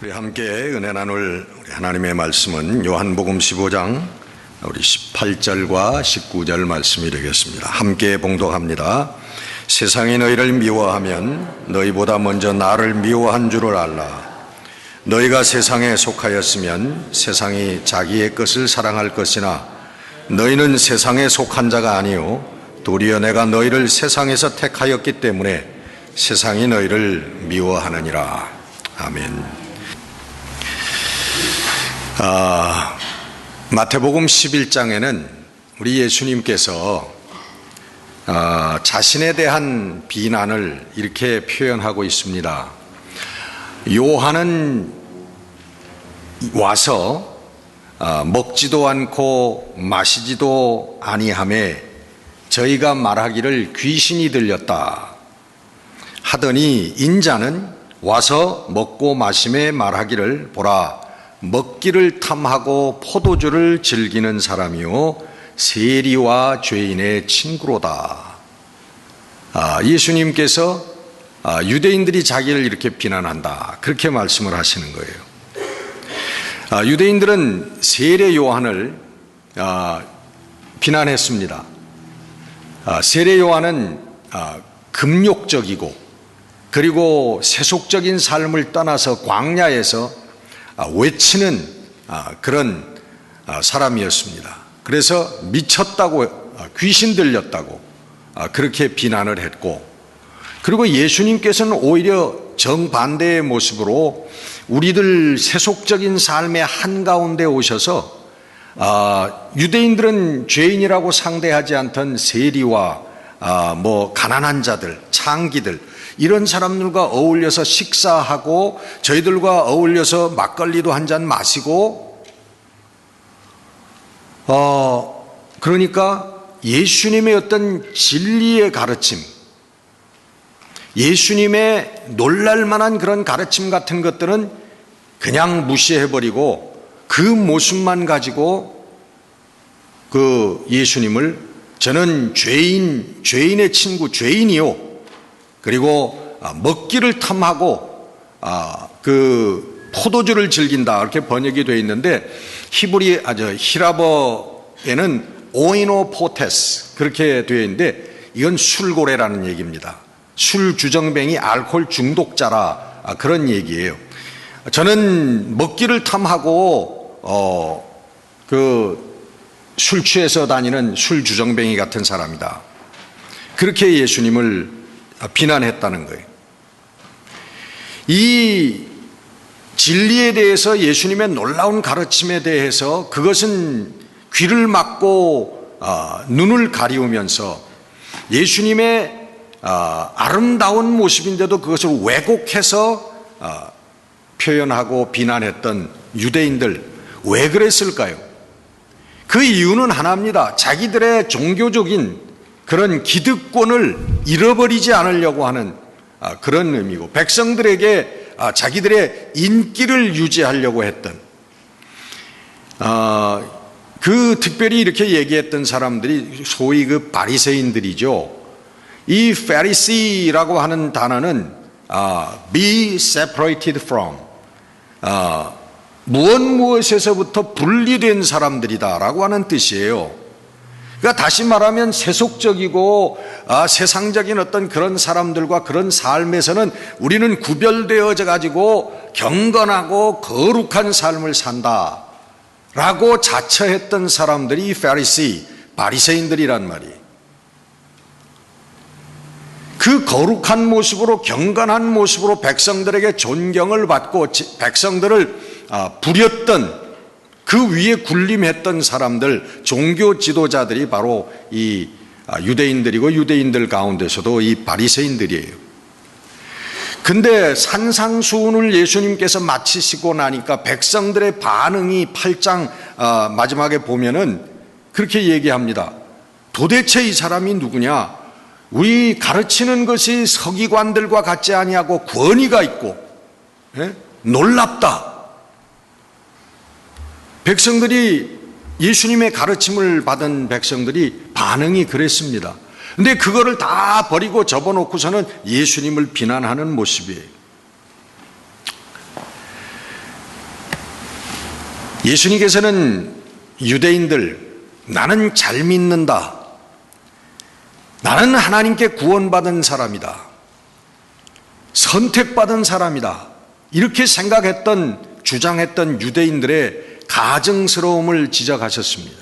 우리 함께 은혜 나눌 우리 하나님의 말씀은 요한복음 15장 우리 18절과 19절 말씀이 되겠습니다. 함께 봉독합니다. 세상이 너희를 미워하면 너희보다 먼저 나를 미워한 줄을 알라. 너희가 세상에 속하였으면 세상이 자기의 것을 사랑할 것이나 너희는 세상에 속한 자가 아니요 도리어 내가 너희를 세상에서 택하였기 때문에 세상이 너희를 미워하느니라. 아멘. 마태복음 11장에는 우리 예수님께서 자신에 대한 비난을 이렇게 표현하고 있습니다. 요한은 와서 먹지도 않고 마시지도 아니하매 저희가 말하기를 귀신이 들렸다 하더니 인자는 와서 먹고 마심에 말하기를 보라 먹기를 탐하고 포도주를 즐기는 사람이요 세리와 죄인의 친구로다. 예수님께서 유대인들이 자기를 이렇게 비난한다 그렇게 말씀을 하시는 거예요. 유대인들은 세례 요한을 비난했습니다. 세례 요한은 금욕적이고 그리고 세속적인 삶을 떠나서 광야에서 외치는 그런 사람이었습니다. 그래서 미쳤다고 귀신 들렸다고 그렇게 비난을 했고, 그리고 예수님께서는 오히려 정반대의 모습으로 우리들 세속적인 삶의 한가운데 오셔서 유대인들은 죄인이라고 상대하지 않던 세리와 가난한 자들, 창기들 이런 사람들과 어울려서 식사하고 저희들과 어울려서 막걸리도 한 잔 마시고 그러니까 예수님의 어떤 진리의 가르침, 예수님의 놀랄만한 그런 가르침 같은 것들은 그냥 무시해버리고 그 모습만 가지고 그 예수님을 저는 죄인의 친구, 죄인이요 그리고 먹기를 탐하고 그 포도주를 즐긴다 이렇게 번역이 되어 있는데 히라버에는 오이노포테스 그렇게 되어 있는데 이건 술고래라는 얘기입니다. 술 주정뱅이 알코올 중독자라 그런 얘기예요. 저는 먹기를 탐하고 술 취해서 다니는 술 주정뱅이 같은 사람이다. 그렇게 예수님을 비난했다는 거예요. 이 진리에 대해서 예수님의 놀라운 가르침에 대해서 그것은 귀를 막고 눈을 가리우면서 예수님의 아름다운 모습인데도 그것을 왜곡해서 표현하고 비난했던 유대인들 왜 그랬을까요? 그 이유는 하나입니다. 자기들의 종교적인 그런 기득권을 잃어버리지 않으려고 하는 그런 의미고, 백성들에게 자기들의 인기를 유지하려고 했던 그 특별히 이렇게 얘기했던 사람들이 소위 그 바리새인들이죠. 이 Pharisee라고 하는 단어는 be separated from 무엇에서부터 분리된 사람들이다라고 하는 뜻이에요. 그러니까 다시 말하면 세속적이고 세상적인 어떤 그런 사람들과 그런 삶에서는 우리는 구별되어져 가지고 경건하고 거룩한 삶을 산다라고 자처했던 사람들이 이 페리시, 바리새인들이란 말이에요. 그 거룩한 모습으로 경건한 모습으로 백성들에게 존경을 받고 백성들을 부렸던 그 위에 군림했던 사람들, 종교 지도자들이 바로 이 유대인들이고 유대인들 가운데서도 이 바리새인들이에요. 근데 산상수훈을 예수님께서 마치시고 나니까 백성들의 반응이 8장 마지막에 보면은 그렇게 얘기합니다. 도대체 이 사람이 누구냐? 우리 가르치는 것이 서기관들과 같지 아니하고 권위가 있고 놀랍다. 백성들이 예수님의 가르침을 받은 백성들이 반응이 그랬습니다. 근데 그거를 다 버리고 접어놓고서는 예수님을 비난하는 모습이에요. 예수님께서는 유대인들, 나는 잘 믿는다, 나는 하나님께 구원받은 사람이다, 선택받은 사람이다, 이렇게 주장했던 유대인들의 가증스러움을 지적하셨습니다.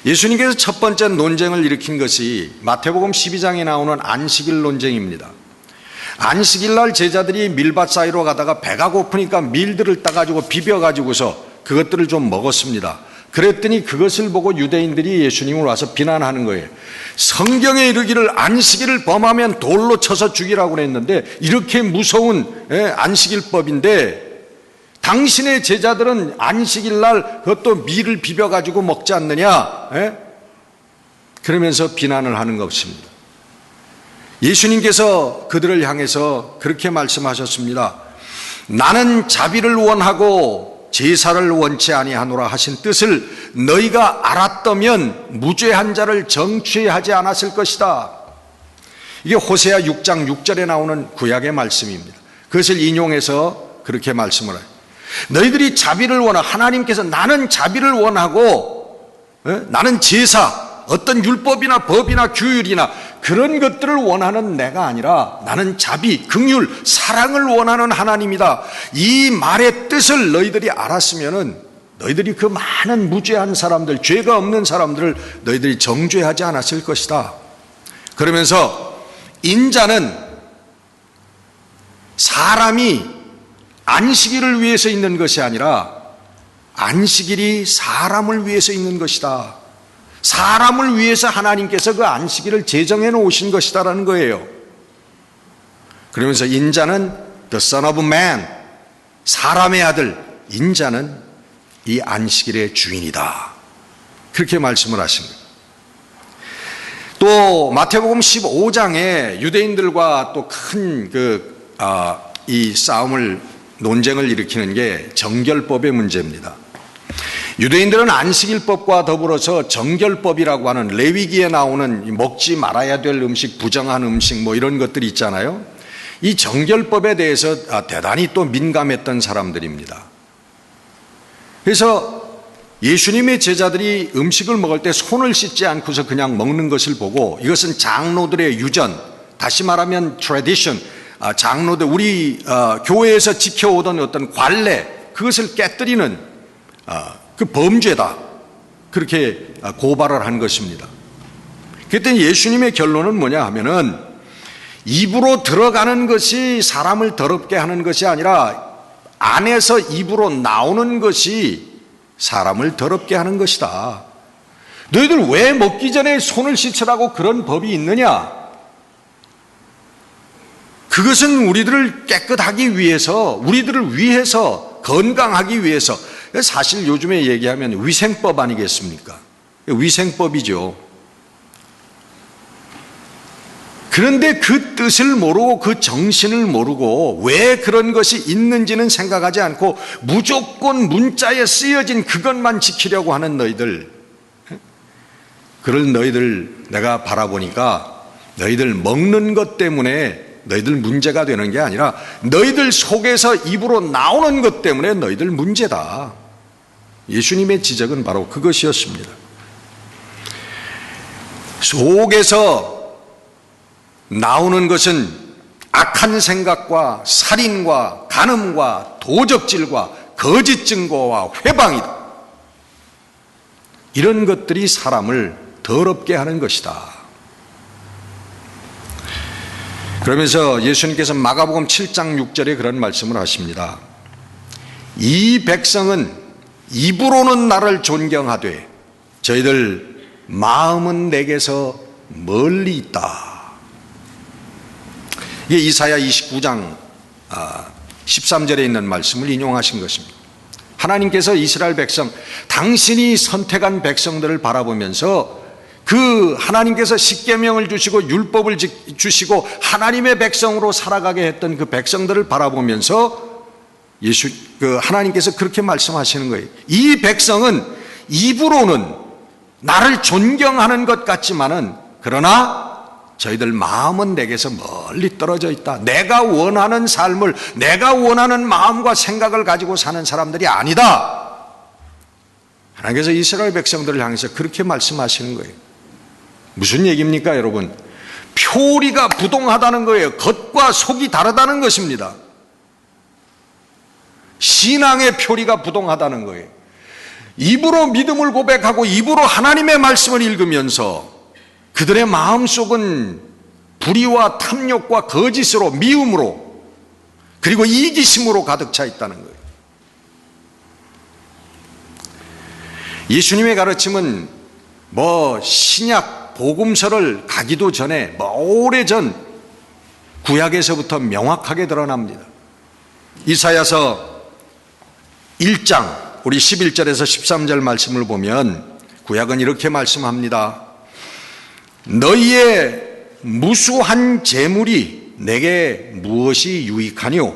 예수님께서 첫 번째 논쟁을 일으킨 것이 마태복음 12장에 나오는 안식일 논쟁입니다. 안식일 날 제자들이 밀밭 사이로 가다가 배가 고프니까 밀들을 따가지고 비벼가지고서 그것들을 좀 먹었습니다. 그랬더니 그것을 보고 유대인들이 예수님을 와서 비난하는 거예요. 성경에 이르기를 안식일을 범하면 돌로 쳐서 죽이라고 그랬는데 이렇게 무서운 안식일법인데 당신의 제자들은 안식일 날 그것도 밀을 비벼가지고 먹지 않느냐? 그러면서 비난을 하는 것입니다. 예수님께서 그들을 향해서 그렇게 말씀하셨습니다. 나는 자비를 원하고 제사를 원치 아니하노라 하신 뜻을 너희가 알았다면 무죄한 자를 정죄하지 않았을 것이다. 이게 호세아 6장 6절에 나오는 구약의 말씀입니다. 그것을 인용해서 그렇게 말씀을 해요. 너희들이 자비를 하나님께서 나는 자비를 원하고 나는 제사, 어떤 율법이나 법이나 규율이나 그런 것들을 원하는 내가 아니라 나는 자비, 긍휼, 사랑을 원하는 하나님이다. 이 말의 뜻을 너희들이 알았으면은 너희들이 그 많은 무죄한 사람들, 죄가 없는 사람들을 너희들이 정죄하지 않았을 것이다. 그러면서 인자는 사람이 안식일을 위해서 있는 것이 아니라 안식일이 사람을 위해서 있는 것이다. 사람을 위해서 하나님께서 그 안식일을 제정해 놓으신 것이다라는 거예요. 그러면서 인자는 the son of man, 사람의 아들, 인자는 이 안식일의 주인이다. 그렇게 말씀을 하신 거예요. 또 마태복음 15장에 유대인들과 또 큰 이 논쟁을 일으키는 게 정결법의 문제입니다. 유대인들은 안식일법과 더불어서 정결법이라고 하는 레위기에 나오는 먹지 말아야 될 음식, 부정한 음식 이런 것들이 있잖아요. 이 정결법에 대해서 대단히 또 민감했던 사람들입니다. 그래서 예수님의 제자들이 음식을 먹을 때 손을 씻지 않고서 그냥 먹는 것을 보고 이것은 장로들의 유전, 다시 말하면 tradition, 장로들, 우리 교회에서 지켜오던 어떤 관례, 그것을 깨뜨리는 그 범죄다, 그렇게 고발을 한 것입니다. 그랬더니 예수님의 결론은 뭐냐 하면은 입으로 들어가는 것이 사람을 더럽게 하는 것이 아니라 안에서 입으로 나오는 것이 사람을 더럽게 하는 것이다. 너희들 왜 먹기 전에 손을 씻으라고 그런 법이 있느냐? 그것은 우리들을 깨끗하기 위해서, 우리들을 위해서, 건강하기 위해서. 사실 요즘에 얘기하면 위생법 아니겠습니까? 위생법이죠. 그런데 그 뜻을 모르고 그 정신을 모르고 왜 그런 것이 있는지는 생각하지 않고 무조건 문자에 쓰여진 그것만 지키려고 하는 너희들, 그런 너희들 내가 바라보니까 너희들 먹는 것 때문에 너희들 문제가 되는 게 아니라 너희들 속에서 입으로 나오는 것 때문에 너희들 문제다. 예수님의 지적은 바로 그것이었습니다. 속에서 나오는 것은 악한 생각과 살인과 간음과 도적질과 거짓 증거와 회방이다. 이런 것들이 사람을 더럽게 하는 것이다. 그러면서 예수님께서 마가복음 7장 6절에 그런 말씀을 하십니다. 이 백성은 입으로는 나를 존경하되 저희들 마음은 내게서 멀리 있다. 이게 이사야 29장 13절에 있는 말씀을 인용하신 것입니다. 하나님께서 이스라엘 백성, 당신이 선택한 백성들을 바라보면서 그 하나님께서 십계명을 주시고 율법을 주시고 하나님의 백성으로 살아가게 했던 그 백성들을 바라보면서 하나님께서 그렇게 말씀하시는 거예요. 이 백성은 입으로는 나를 존경하는 것 같지만은 그러나 저희들 마음은 내게서 멀리 떨어져 있다. 내가 원하는 삶을, 내가 원하는 마음과 생각을 가지고 사는 사람들이 아니다. 하나님께서 이스라엘 백성들을 향해서 그렇게 말씀하시는 거예요. 무슨 얘기입니까, 여러분? 표리가 부동하다는 거예요. 겉과 속이 다르다는 것입니다. 신앙의 표리가 부동하다는 거예요. 입으로 믿음을 고백하고 입으로 하나님의 말씀을 읽으면서 그들의 마음속은 불의와 탐욕과 거짓으로, 미움으로, 그리고 이기심으로 가득 차 있다는 거예요. 예수님의 가르침은 신약 복음서를 가기도 전에 오래전 구약에서부터 명확하게 드러납니다. 이사야서 1장 우리 11절에서 13절 말씀을 보면 구약은 이렇게 말씀합니다. 너희의 무수한 재물이 내게 무엇이 유익하뇨?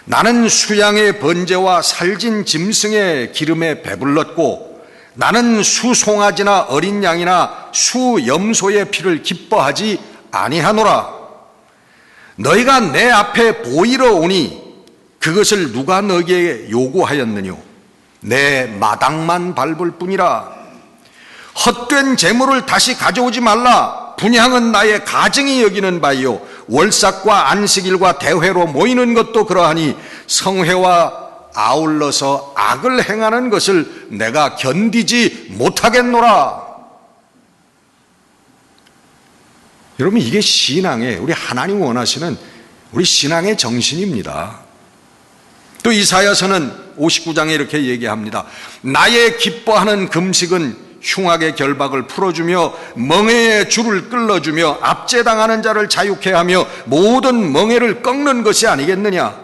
나는 수양의 번제와 살진 짐승의 기름에 배불렀고 나는 수송아지나 어린 양이나 수염소의 피를 기뻐하지 아니하노라. 너희가 내 앞에 보이러 오니 그것을 누가 너희에게 요구하였느뇨? 내 마당만 밟을 뿐이라. 헛된 재물을 다시 가져오지 말라. 분향은 나의 가증이 여기는 바이요 월삭과 안식일과 대회로 모이는 것도 그러하니 성회와 아울러서 악을 행하는 것을 내가 견디지 못하겠노라. 여러분, 이게 신앙의, 우리 하나님 원하시는 우리 신앙의 정신입니다. 또 이사야서는 59장에 이렇게 얘기합니다. 나의 기뻐하는 금식은 흉악의 결박을 풀어주며 멍에의 줄을 끌어주며 압제당하는 자를 자유케 하며 모든 멍에를 꺾는 것이 아니겠느냐.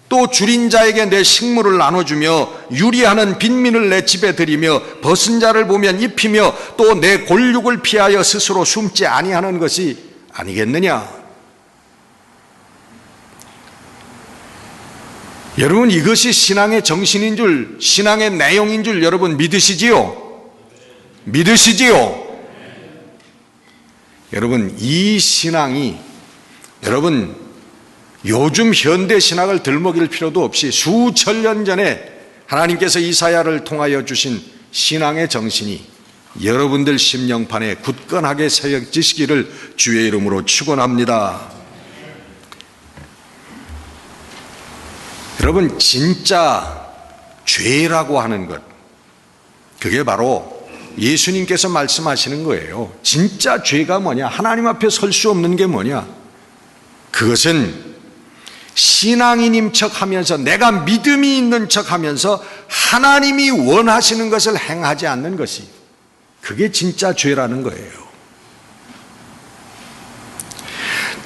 또 줄인 자에게 내 식물을 나눠주며 유리하는 빈민을 내 집에 들이며 벗은 자를 보면 입히며 또 내 골육을 피하여 스스로 숨지 아니하는 것이 아니겠느냐. 여러분, 이것이 신앙의 정신인 줄, 신앙의 내용인 줄 여러분 믿으시지요? 믿으시지요? 여러분, 이 신앙이 여러분 요즘 현대 신학을 들먹일 필요도 없이 수천 년 전에 하나님께서 이사야를 통하여 주신 신앙의 정신이 여러분들 심령판에 굳건하게 새겨지시기를 주의 이름으로 축원합니다. 여러분, 진짜 죄라고 하는 것, 그게 바로 예수님께서 말씀하시는 거예요. 진짜 죄가 뭐냐? 하나님 앞에 설 수 없는 게 뭐냐? 그것은 신앙인인 척하면서, 내가 믿음이 있는 척하면서 하나님이 원하시는 것을 행하지 않는 것이, 그게 진짜 죄라는 거예요.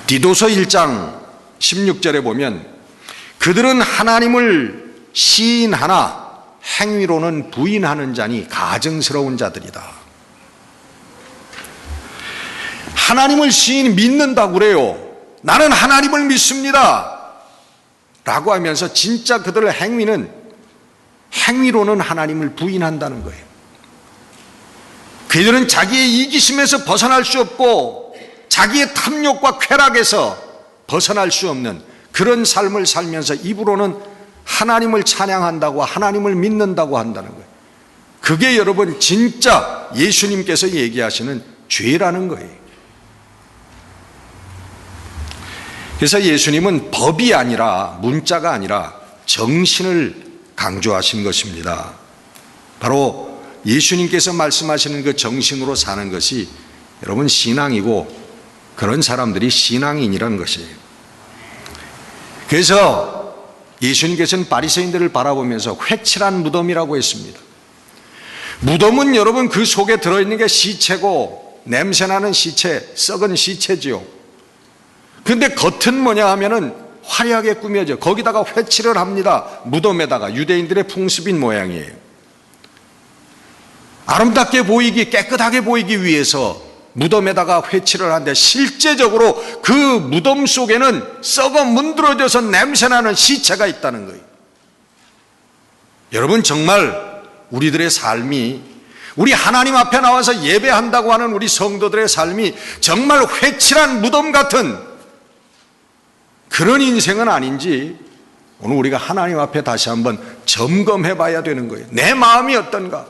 디도서 1장 16절에 보면 그들은 하나님을 시인하나 행위로는 부인하는 자니 가증스러운 자들이다. 하나님을 믿는다고 그래요. 나는 하나님을 믿습니다 라고 하면서 진짜 그들의 행위로는 하나님을 부인한다는 거예요. 그들은 자기의 이기심에서 벗어날 수 없고 자기의 탐욕과 쾌락에서 벗어날 수 없는 그런 삶을 살면서 입으로는 하나님을 찬양한다고, 하나님을 믿는다고 한다는 거예요. 그게 여러분 진짜 예수님께서 얘기하시는 죄라는 거예요. 그래서 예수님은 법이 아니라, 문자가 아니라 정신을 강조하신 것입니다. 바로 예수님께서 말씀하시는 그 정신으로 사는 것이 여러분 신앙이고, 그런 사람들이 신앙인이라는 것이에요. 그래서 예수님께서는 바리새인들을 바라보면서 회칠한 무덤이라고 했습니다. 무덤은 여러분 그 속에 들어있는 게 시체고, 냄새나는 시체, 썩은 시체지요. 그런데 겉은 뭐냐 하면은 화려하게 꾸며져, 거기다가 회칠을 합니다. 무덤에다가. 유대인들의 풍습인 모양이에요. 아름답게 보이기, 깨끗하게 보이기 위해서 무덤에다가 회칠을 하는데, 실제적으로 그 무덤 속에는 썩어 문드러져서 냄새나는 시체가 있다는 거예요. 여러분, 정말 우리들의 삶이, 우리 하나님 앞에 나와서 예배한다고 하는 우리 성도들의 삶이 정말 회칠한 무덤 같은 그런 인생은 아닌지 오늘 우리가 하나님 앞에 다시 한번 점검해 봐야 되는 거예요. 내 마음이 어떤가?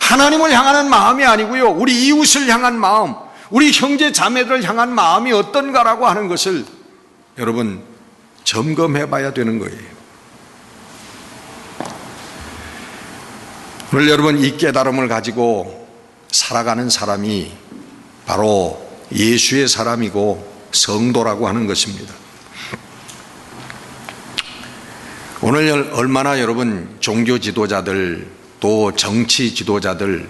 하나님을 향하는 마음이 아니고요, 우리 이웃을 향한 마음, 우리 형제 자매들을 향한 마음이 어떤가라고 하는 것을 여러분 점검해 봐야 되는 거예요. 오늘 여러분 이 깨달음을 가지고 살아가는 사람이 바로 예수의 사람이고 성도라고 하는 것입니다. 오늘 얼마나 여러분 종교 지도자들, 또 정치 지도자들,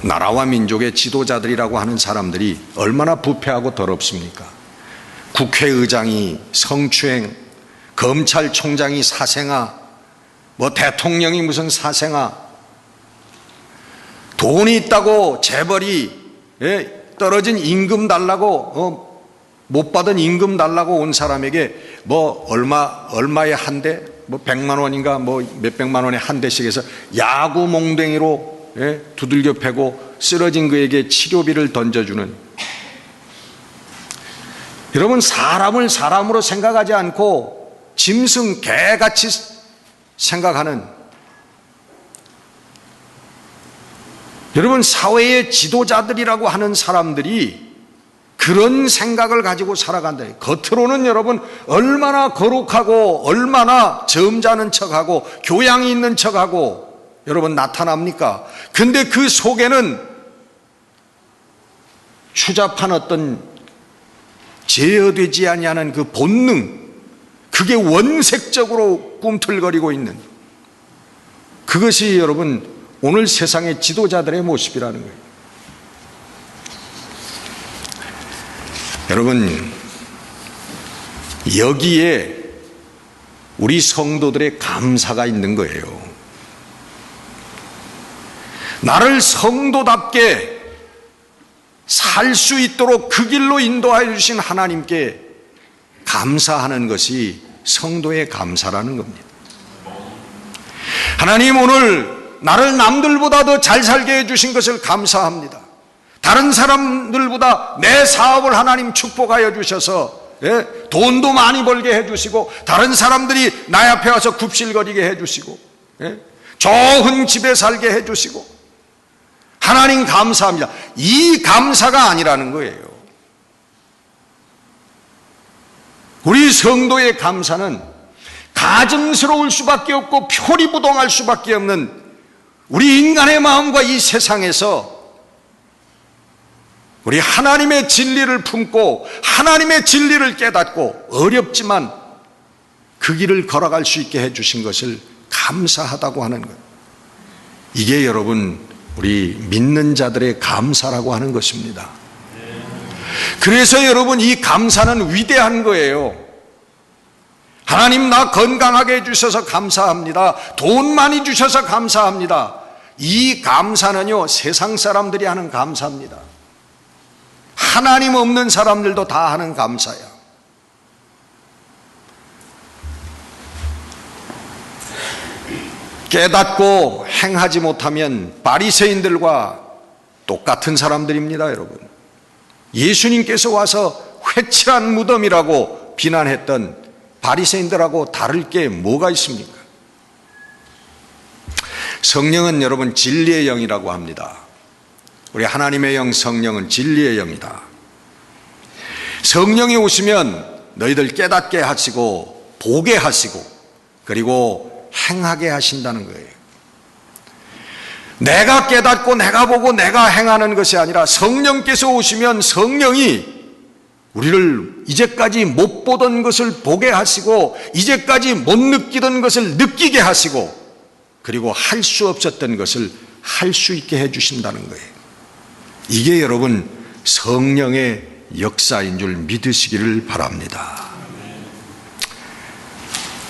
나라와 민족의 지도자들이라고 하는 사람들이 얼마나 부패하고 더럽습니까? 국회의장이 성추행, 검찰총장이 사생아, 대통령이 무슨 사생아, 돈이 있다고 재벌이 떨어진 임금 달라고 못 받은 임금 달라고 온 사람에게 얼마에 한 대, 100만 원인가 몇백만 원에 한 대씩 해서 야구 몽댕이로 두들겨 패고 쓰러진 그에게 치료비를 던져주는, 여러분 사람을 사람으로 생각하지 않고 짐승 개같이 생각하는, 여러분 사회의 지도자들이라고 하는 사람들이 그런 생각을 가지고 살아간다. 겉으로는 여러분 얼마나 거룩하고 얼마나 점잖은 척하고 교양이 있는 척하고 여러분 나타납니까? 근데 그 속에는 추잡한 어떤 제어되지 아니하는 그 본능, 그게 원색적으로 꿈틀거리고 있는, 그것이 여러분 오늘 세상의 지도자들의 모습이라는 거예요. 여러분 여기에 우리 성도들의 감사가 있는 거예요. 나를 성도답게 살 수 있도록 그 길로 인도하여 주신 하나님께 감사하는 것이 성도의 감사라는 겁니다. 하나님, 오늘 나를 남들보다 더 잘 살게 해주신 것을 감사합니다. 다른 사람들보다 내 사업을 하나님 축복하여 주셔서 돈도 많이 벌게 해주시고, 다른 사람들이 나 앞에 와서 굽실거리게 해주시고, 좋은 집에 살게 해주시고, 하나님 감사합니다. 이 감사가 아니라는 거예요. 우리 성도의 감사는 가증스러울 수밖에 없고 표리부동할 수밖에 없는 우리 인간의 마음과 이 세상에서 우리 하나님의 진리를 품고 하나님의 진리를 깨닫고 어렵지만 그 길을 걸어갈 수 있게 해주신 것을 감사하다고 하는 것, 이게 여러분 우리 믿는 자들의 감사라고 하는 것입니다. 그래서 여러분 이 감사는 위대한 거예요. 하나님, 나 건강하게 해주셔서 감사합니다. 돈 많이 주셔서 감사합니다. 이 감사는요 세상 사람들이 하는 감사입니다. 하나님 없는 사람들도 다 하는 감사야. 깨닫고 행하지 못하면 바리새인들과 똑같은 사람들입니다. 여러분, 예수님께서 와서 회칠한 무덤이라고 비난했던 바리새인들하고 다를 게 뭐가 있습니까? 성령은 여러분 진리의 영이라고 합니다. 우리 하나님의 영 성령은 진리의 영이다. 성령이 오시면 너희들 깨닫게 하시고 보게 하시고 그리고 행하게 하신다는 거예요. 내가 깨닫고 내가 보고 내가 행하는 것이 아니라 성령께서 오시면 성령이 우리를 이제까지 못 보던 것을 보게 하시고 이제까지 못 느끼던 것을 느끼게 하시고 그리고 할 수 없었던 것을 할 수 있게 해주신다는 거예요. 이게 여러분 성령의 역사인 줄 믿으시기를 바랍니다.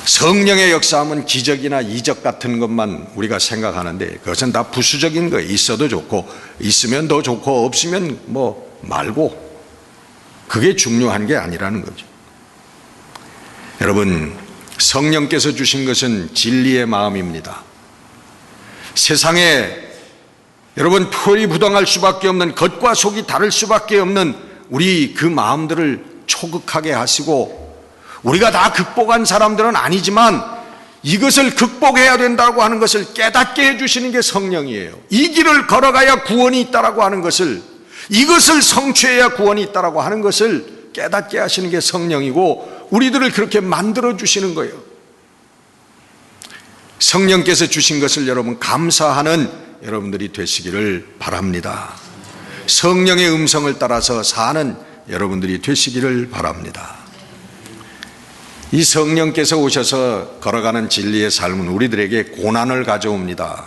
성령의 역사하면 기적이나 이적 같은 것만 우리가 생각하는데 그것은 다 부수적인 거예요. 있어도 좋고 있으면 더 좋고 없으면 말고, 그게 중요한 게 아니라는 거죠. 여러분, 성령께서 주신 것은 진리의 마음입니다. 세상에 여러분 표리부동할 수밖에 없는, 겉과 속이 다를 수밖에 없는 우리 그 마음들을 초극하게 하시고, 우리가 다 극복한 사람들은 아니지만 이것을 극복해야 된다고 하는 것을 깨닫게 해주시는 게 성령이에요. 이 길을 걸어가야 구원이 있다라고 하는 것을, 이것을 성취해야 구원이 있다라고 하는 것을 깨닫게 하시는 게 성령이고, 우리들을 그렇게 만들어 주시는 거예요. 성령께서 주신 것을 여러분 감사하는 여러분들이 되시기를 바랍니다. 성령의 음성을 따라서 사는 여러분들이 되시기를 바랍니다. 이 성령께서 오셔서 걸어가는 진리의 삶은 우리들에게 고난을 가져옵니다.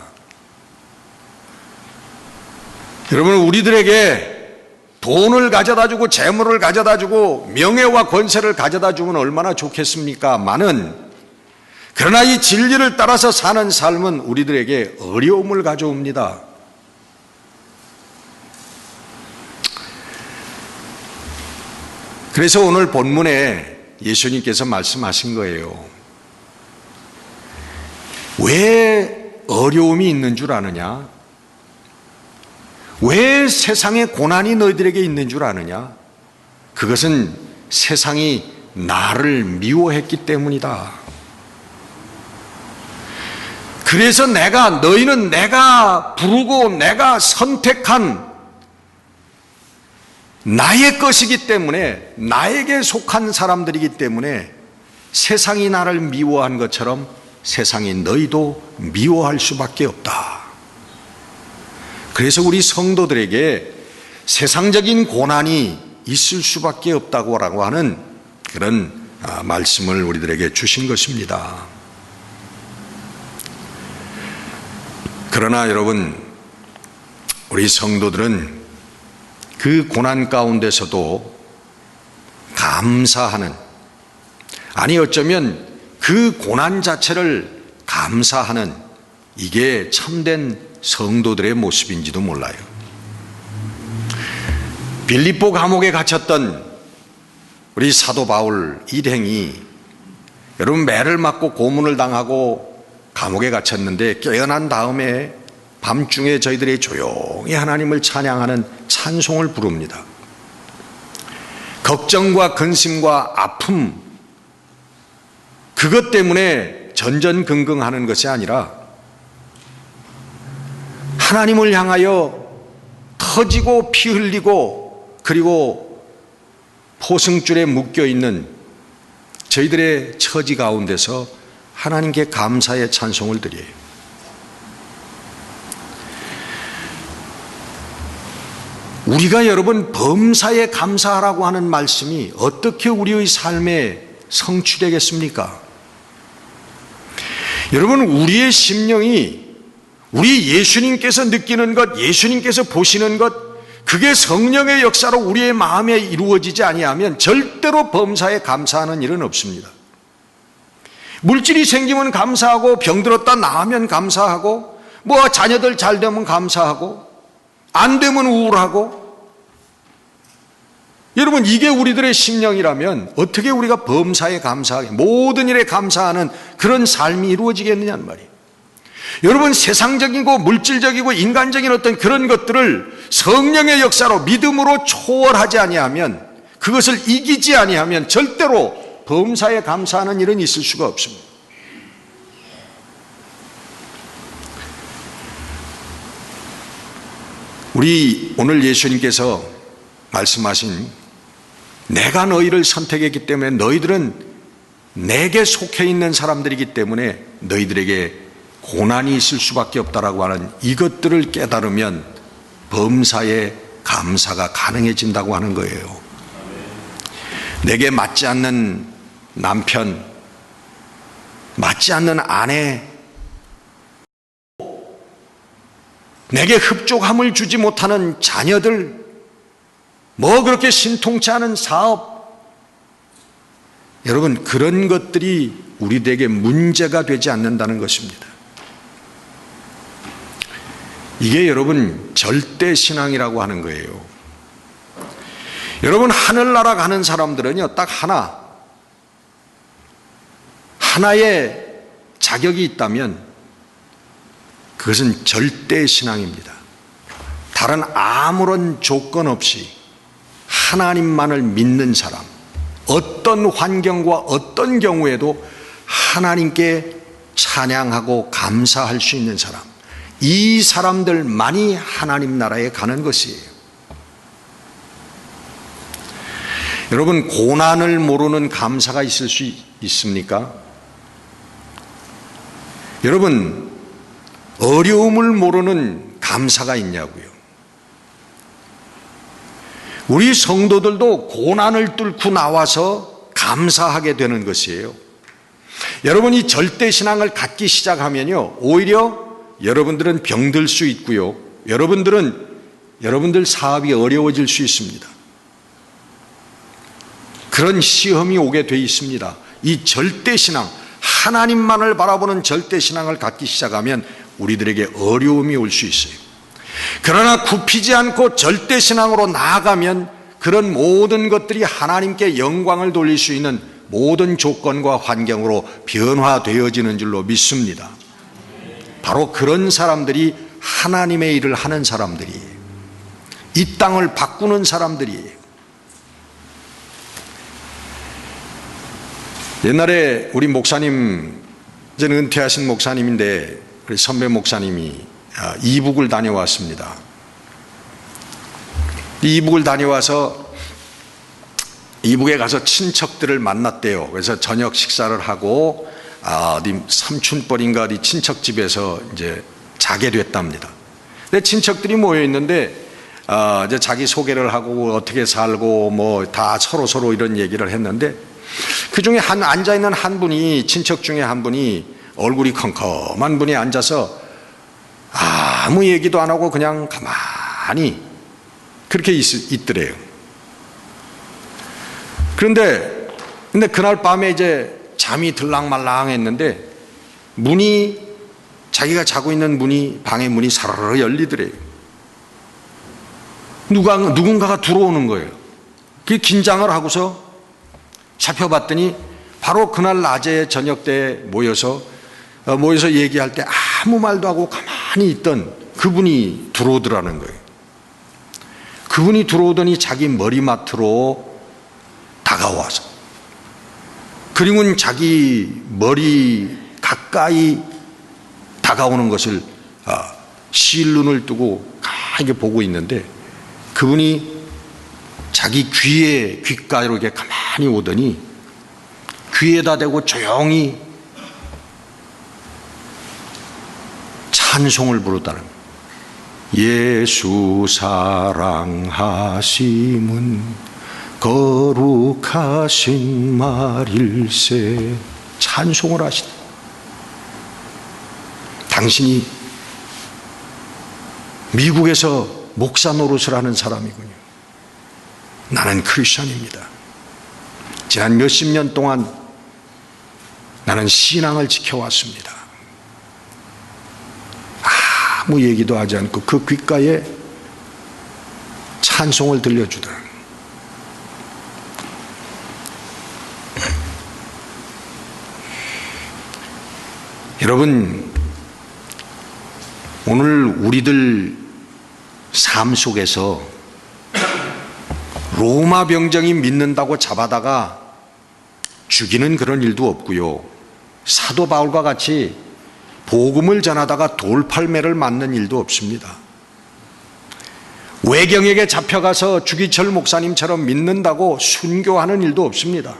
여러분, 우리들에게 돈을 가져다 주고 재물을 가져다 주고 명예와 권세를 가져다 주면 얼마나 좋겠습니까? 그러나 이 진리를 따라서 사는 삶은 우리들에게 어려움을 가져옵니다. 그래서 오늘 본문에 예수님께서 말씀하신 거예요. 왜 어려움이 있는 줄 아느냐? 왜 세상에 고난이 너희들에게 있는 줄 아느냐? 그것은 세상이 나를 미워했기 때문이다. 그래서 너희는 내가 부르고 내가 선택한 나의 것이기 때문에, 나에게 속한 사람들이기 때문에 세상이 나를 미워한 것처럼 세상이 너희도 미워할 수밖에 없다. 그래서 우리 성도들에게 세상적인 고난이 있을 수밖에 없다고 하는 그런 말씀을 우리들에게 주신 것입니다. 그러나 여러분, 우리 성도들은 그 고난 가운데서도 감사하는, 아니 어쩌면 그 고난 자체를 감사하는, 이게 참된 성도들의 모습인지도 몰라요. 빌립보 감옥에 갇혔던 우리 사도 바울 일행이, 여러분, 매를 맞고 고문을 당하고 감옥에 갇혔는데 깨어난 다음에 밤중에 저희들이 조용히 하나님을 찬양하는 찬송을 부릅니다. 걱정과 근심과 아픔, 그것 때문에 전전긍긍하는 것이 아니라 하나님을 향하여 터지고 피 흘리고 그리고 포승줄에 묶여있는 저희들의 처지 가운데서 하나님께 감사의 찬송을 드려요. 우리가 여러분 범사에 감사하라고 하는 말씀이 어떻게 우리의 삶에 성취되겠습니까? 여러분, 우리의 심령이 우리 예수님께서 느끼는 것, 예수님께서 보시는 것, 그게 성령의 역사로 우리의 마음에 이루어지지 아니하면 절대로 범사에 감사하는 일은 없습니다. 물질이 생기면 감사하고, 병들었다 나으면 감사하고, 자녀들 잘 되면 감사하고, 안 되면 우울하고. 여러분, 이게 우리들의 심령이라면 어떻게 우리가 범사에 감사하게, 모든 일에 감사하는 그런 삶이 이루어지겠느냐는 말이에요. 여러분, 세상적이고 물질적이고 인간적인 어떤 그런 것들을 성령의 역사로 믿음으로 초월하지 아니하면, 그것을 이기지 아니하면 절대로 범사에 감사하는 일은 있을 수가 없습니다. 우리 오늘 예수님께서 말씀하신, 내가 너희를 선택했기 때문에 너희들은 내게 속해 있는 사람들이기 때문에 너희들에게 고난이 있을 수밖에 없다라고 하는 이것들을 깨달으면 범사에 감사가 가능해진다고 하는 거예요. 내게 맞지 않는 남편, 맞지 않는 아내, 내게 흡족함을 주지 못하는 자녀들, 그렇게 신통치 않은 사업, 여러분, 그런 것들이 우리에게 문제가 되지 않는다는 것입니다. 이게 여러분 절대 신앙이라고 하는 거예요. 여러분, 하늘나라 가는 사람들은요, 딱 하나의 자격이 있다면 그것은 절대 신앙입니다. 다른 아무런 조건 없이 하나님만을 믿는 사람, 어떤 환경과 어떤 경우에도 하나님께 찬양하고 감사할 수 있는 사람, 이 사람들만이 하나님 나라에 가는 것이에요. 여러분, 고난을 모르는 감사가 있을 수 있습니까? 여러분, 어려움을 모르는 감사가 있냐고요. 우리 성도들도 고난을 뚫고 나와서 감사하게 되는 것이에요. 여러분이 절대신앙을 갖기 시작하면요, 오히려 여러분들은 병들 수 있고요, 여러분들 사업이 어려워질 수 있습니다. 그런 시험이 오게 돼 있습니다. 이 절대신앙, 하나님만을 바라보는 절대신앙을 갖기 시작하면 우리들에게 어려움이 올 수 있어요. 그러나 굽히지 않고 절대신앙으로 나아가면 그런 모든 것들이 하나님께 영광을 돌릴 수 있는 모든 조건과 환경으로 변화되어지는 줄로 믿습니다. 바로 그런 사람들이 하나님의 일을 하는 사람들이에요. 이 땅을 바꾸는 사람들이에요. 옛날에 우리 목사님, 이제는 은퇴하신 목사님인데, 우리 선배 목사님이 이북을 다녀왔습니다. 이북을 다녀와서 이북에 가서 친척들을 만났대요. 그래서 저녁 식사를 하고 어디 삼촌뻘인가 어디 친척 집에서 이제 자게 됐답니다. 근데 친척들이 모여 있는데 이제 자기 소개를 하고 어떻게 살고 뭐 다 서로 이런 얘기를 했는데, 그 중에 앉아 있는 한 분이, 친척 중에 한 분이 얼굴이 컴컴한 분이 앉아서 아무 얘기도 안 하고 그냥 가만히 그렇게 있더래요. 그런데 그날 밤에 이제 잠이 들랑말랑 했는데 자기가 자고 있는 방의 문이 사르르 열리더래요. 누군가가 들어오는 거예요. 그 긴장을 하고서 살펴봤더니 바로 그날 낮에 저녁 때 모여서 얘기할 때 아무 말도 하고 가만히 있던 그분이 들어오더라는 거예요. 그분이 들어오더니 자기 머리맡으로 다가와서, 그리고는 자기 머리 가까이 다가오는 것을 실눈을 뜨고 가만히 보고 있는데, 그분이 자기 귓가로 이렇게 가만히 오더니 귀에다 대고 조용히 찬송을 부르다는 거예요. 예수 사랑하심은 거룩하신 말일세. 찬송을 하시다. 당신이 미국에서 목사 노릇을 하는 사람이군요. 나는 크리스천입니다. 지난 몇십 년 동안 나는 신앙을 지켜왔습니다. 아무 얘기도 하지 않고 그 귓가에 찬송을 들려주더라. 여러분, 오늘 우리들 삶 속에서 로마 병정이 믿는다고 잡아다가 죽이는 그런 일도 없고요, 사도 바울과 같이 복음을 전하다가 돌팔매를 맞는 일도 없습니다. 외경에게 잡혀가서 주기철 목사님처럼 믿는다고 순교하는 일도 없습니다.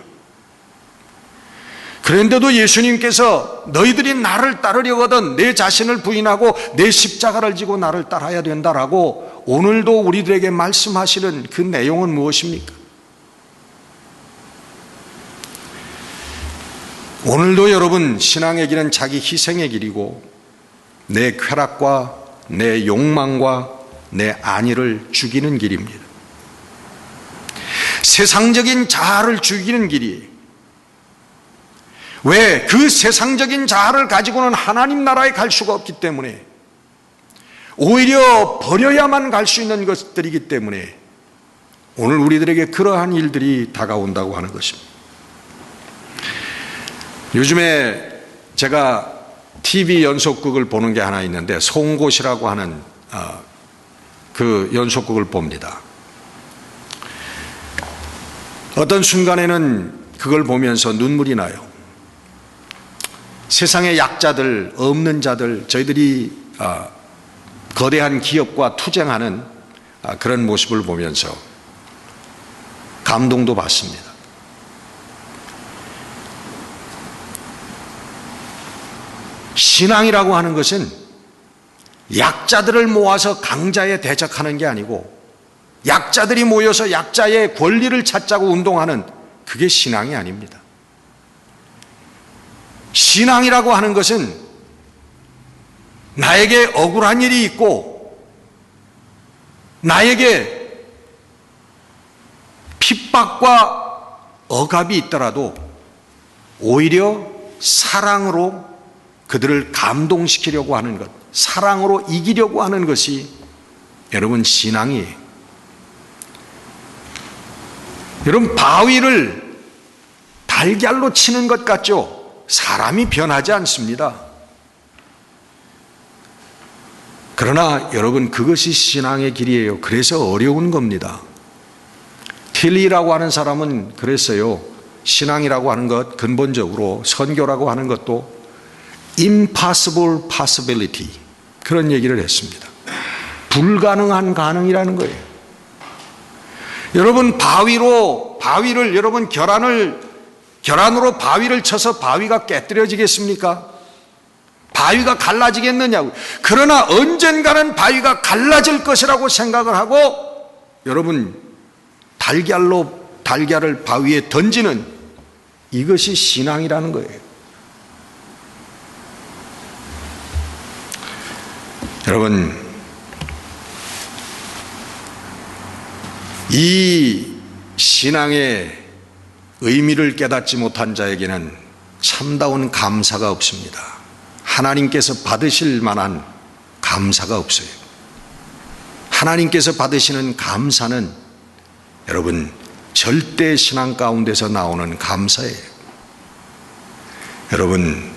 그런데도 예수님께서 너희들이 나를 따르려거든 내 자신을 부인하고 내 십자가를 지고 나를 따라야 된다라고 오늘도 우리들에게 말씀하시는 그 내용은 무엇입니까? 오늘도 여러분, 신앙의 길은 자기 희생의 길이고 내 쾌락과 내 욕망과 내 안위를 죽이는 길입니다. 세상적인 자아를 죽이는 길이에요. 왜? 그 세상적인 자아를 가지고는 하나님 나라에 갈 수가 없기 때문에, 오히려 버려야만 갈 수 있는 것들이기 때문에 오늘 우리들에게 그러한 일들이 다가온다고 하는 것입니다. 요즘에 제가 TV 연속극을 보는 게 하나 있는데, 송곳이라고 하는 그 연속극을 봅니다. 어떤 순간에는 그걸 보면서 눈물이 나요. 세상의 약자들, 없는 자들, 저희들이 거대한 기업과 투쟁하는 그런 모습을 보면서 감동도 받습니다. 신앙이라고 하는 것은 약자들을 모아서 강자에 대적하는 게 아니고 약자들이 모여서 약자의 권리를 찾자고 운동하는 그게 신앙이 아닙니다. 신앙이라고 하는 것은 나에게 억울한 일이 있고 나에게 핍박과 억압이 있더라도 오히려 사랑으로 그들을 감동시키려고 하는 것, 사랑으로 이기려고 하는 것이 여러분 신앙이에요. 여러분 바위를 달걀로 치는 것 같죠? 사람이 변하지 않습니다. 그러나 여러분 그것이 신앙의 길이에요. 그래서 어려운 겁니다. 틸리라고 하는 사람은 그랬어요. 신앙이라고 하는 것 근본적으로 선교라고 하는 것도 impossible possibility 그런 얘기를 했습니다. 불가능한 가능이라는 거예요. 여러분 바위를 여러분 계란으로 바위를 쳐서 바위가 깨뜨려지겠습니까? 바위가 갈라지겠느냐고. 그러나 언젠가는 바위가 갈라질 것이라고 생각을 하고 여러분 달걀을 바위에 던지는 이것이 신앙이라는 거예요. 여러분 이 신앙의 의미를 깨닫지 못한 자에게는 참다운 감사가 없습니다. 하나님께서 받으실 만한 감사가 없어요. 하나님께서 받으시는 감사는 여러분 절대 신앙 가운데서 나오는 감사예요. 여러분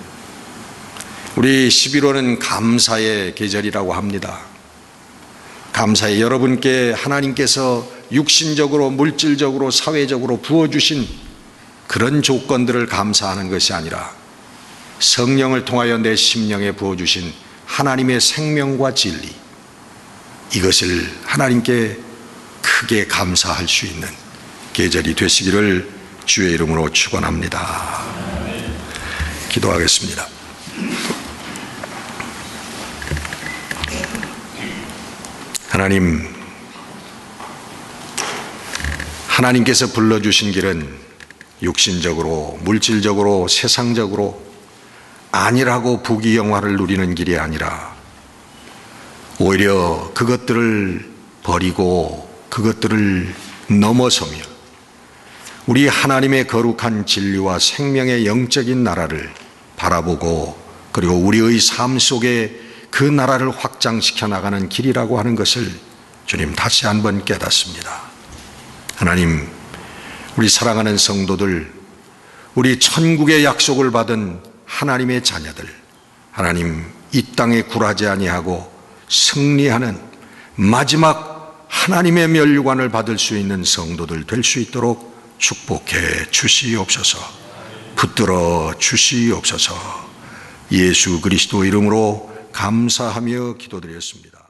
우리 11월은 감사의 계절이라고 합니다. 감사에 여러분께 하나님께서 육신적으로 물질적으로 사회적으로 부어주신 그런 조건들을 감사하는 것이 아니라 성령을 통하여 내 심령에 부어주신 하나님의 생명과 진리, 이것을 하나님께 크게 감사할 수 있는 계절이 되시기를 주의 이름으로 축원합니다. 기도하겠습니다. 하나님께서 불러주신 길은 육신적으로 물질적으로 세상적으로 안일하고 부귀영화를 누리는 길이 아니라 오히려 그것들을 버리고 그것들을 넘어서며 우리 하나님의 거룩한 진리와 생명의 영적인 나라를 바라보고 그리고 우리의 삶 속에 그 나라를 확장시켜 나가는 길이라고 하는 것을 주님 다시 한번 깨닫습니다. 하나님, 우리 사랑하는 성도들, 우리 천국의 약속을 받은 하나님의 자녀들, 하나님 이 땅에 굴하지 아니하고 승리하는 마지막 하나님의 면류관을 받을 수 있는 성도들 될 수 있도록 축복해 주시옵소서. 붙들어 주시옵소서. 예수 그리스도 이름으로 감사하며 기도드렸습니다.